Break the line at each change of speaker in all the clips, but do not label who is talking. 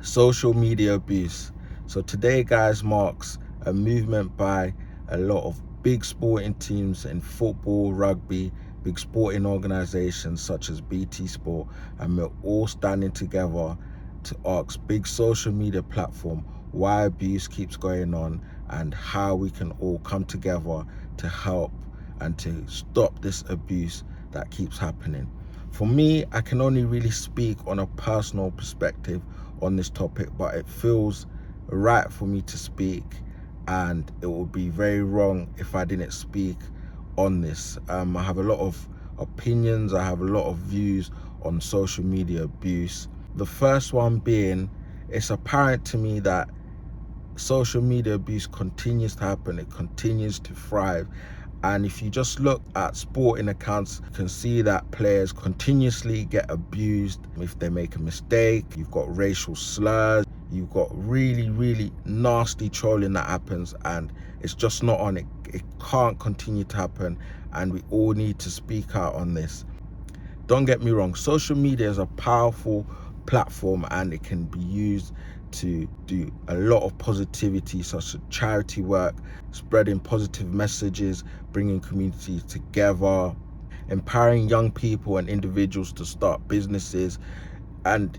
Social media abuse. So today, guys, marks a movement by a lot of big sporting teams in football, rugby, big sporting organizations such as BT Sport, and we're all standing together to ask big social media platform why abuse keeps going on and how we can all come together to help and to stop this abuse that keeps happening. For me, I can only really speak on a personal perspective on this topic, but it feels right for me to speak, and it would be very wrong if I didn't speak on this. I have a lot of opinions, I have a lot of views on social media abuse. The first one being, it's apparent to me that social media abuse continues to happen, it continues to thrive. And if you just look at sporting accounts, you can see that players continuously get abused if they make a mistake. You've got racial slurs, you've got really nasty trolling that happens, and it's just not on. It can't continue to happen, and we all need to speak out on this. Don't get me wrong, social media is a powerful platform and it can be used to do a lot of positivity, such as charity work, spreading positive messages, bringing communities together, empowering young people and individuals to start businesses. And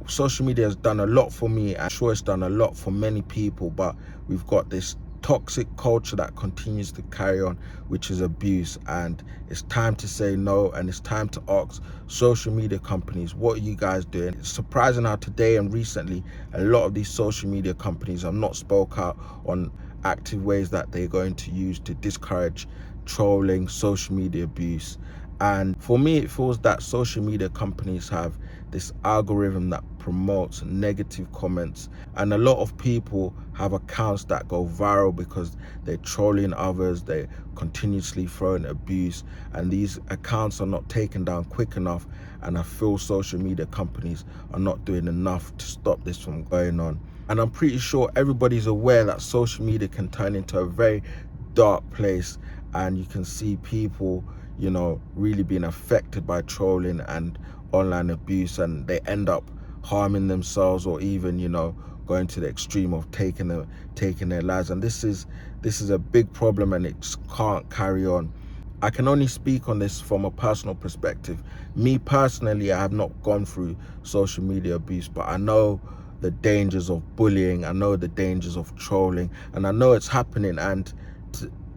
social media has done a lot for me. I'm sure it's done a lot for many people, but we've got this toxic culture that continues to carry on, which is abuse. And it's time to say no, and it's time to ask social media companies, what are you guys doing? It's surprising how today and recently a lot of these social media companies have not spoke out on active ways that they're going to use to discourage trolling, social media abuse. And for me, it feels that social media companies have this algorithm that promotes negative comments, and a lot of people have accounts that go viral because they're trolling others, they're continuously throwing abuse, and these accounts are not taken down quick enough. And I feel social media companies are not doing enough to stop this from going on. And I'm pretty sure everybody's aware that social media can turn into a very dark place, and you can see people really being affected by trolling and online abuse, and they end up harming themselves, or even going to the extreme of taking their lives. And this is a big problem, and it just can't carry on. I can only speak on this from a personal perspective. Me personally, I have not gone through social media abuse, but I know the dangers of bullying, I know the dangers of trolling, and I know it's happening.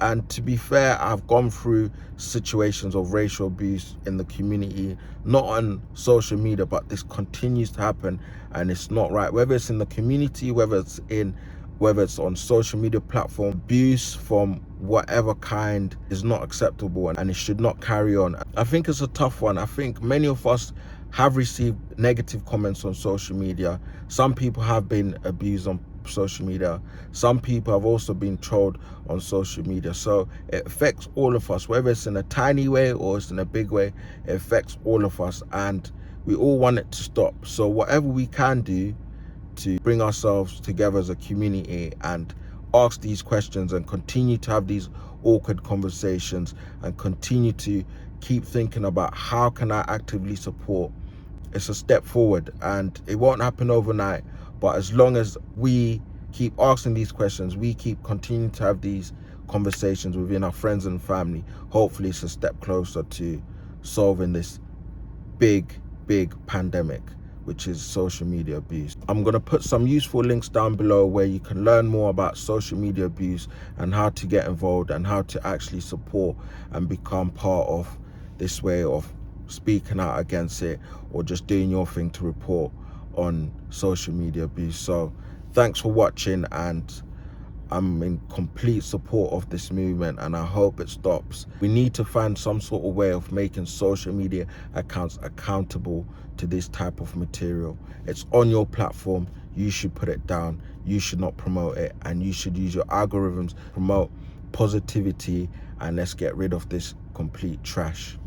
And to be fair, I've gone through situations of racial abuse in the community, not on social media, but this continues to happen, and it's not right. Whether it's in the community, whether it's on social media platform, abuse from whatever kind is not acceptable, and it should not carry on. I think it's a tough one. I think many of us have received negative comments on social media. Some people have been abused on social media. Some people have also been trolled on social media. So it affects all of us, whether it's in a tiny way or it's in a big way. It affects all of us, and we all want it to stop. So whatever we can do to bring ourselves together as a community and ask these questions and continue to have these awkward conversations and continue to keep thinking about how can I actively support, it's a step forward, and it won't happen overnight. But as long as we keep asking these questions, we keep continuing to have these conversations within our friends and family, hopefully it's a step closer to solving this big pandemic, which is social media abuse. I'm going to put some useful links down below where you can learn more about social media abuse and how to get involved and how to actually support and become part of this way of speaking out against it, or just doing your thing to report on social media abuse. So thanks for watching, and I'm in complete support of this movement, and I hope it stops. We need to find some sort of way of making social media accounts accountable to this type of material. It's on your platform, you should put it down, you should not promote it, and you should use your algorithms to promote positivity, and let's get rid of this complete trash.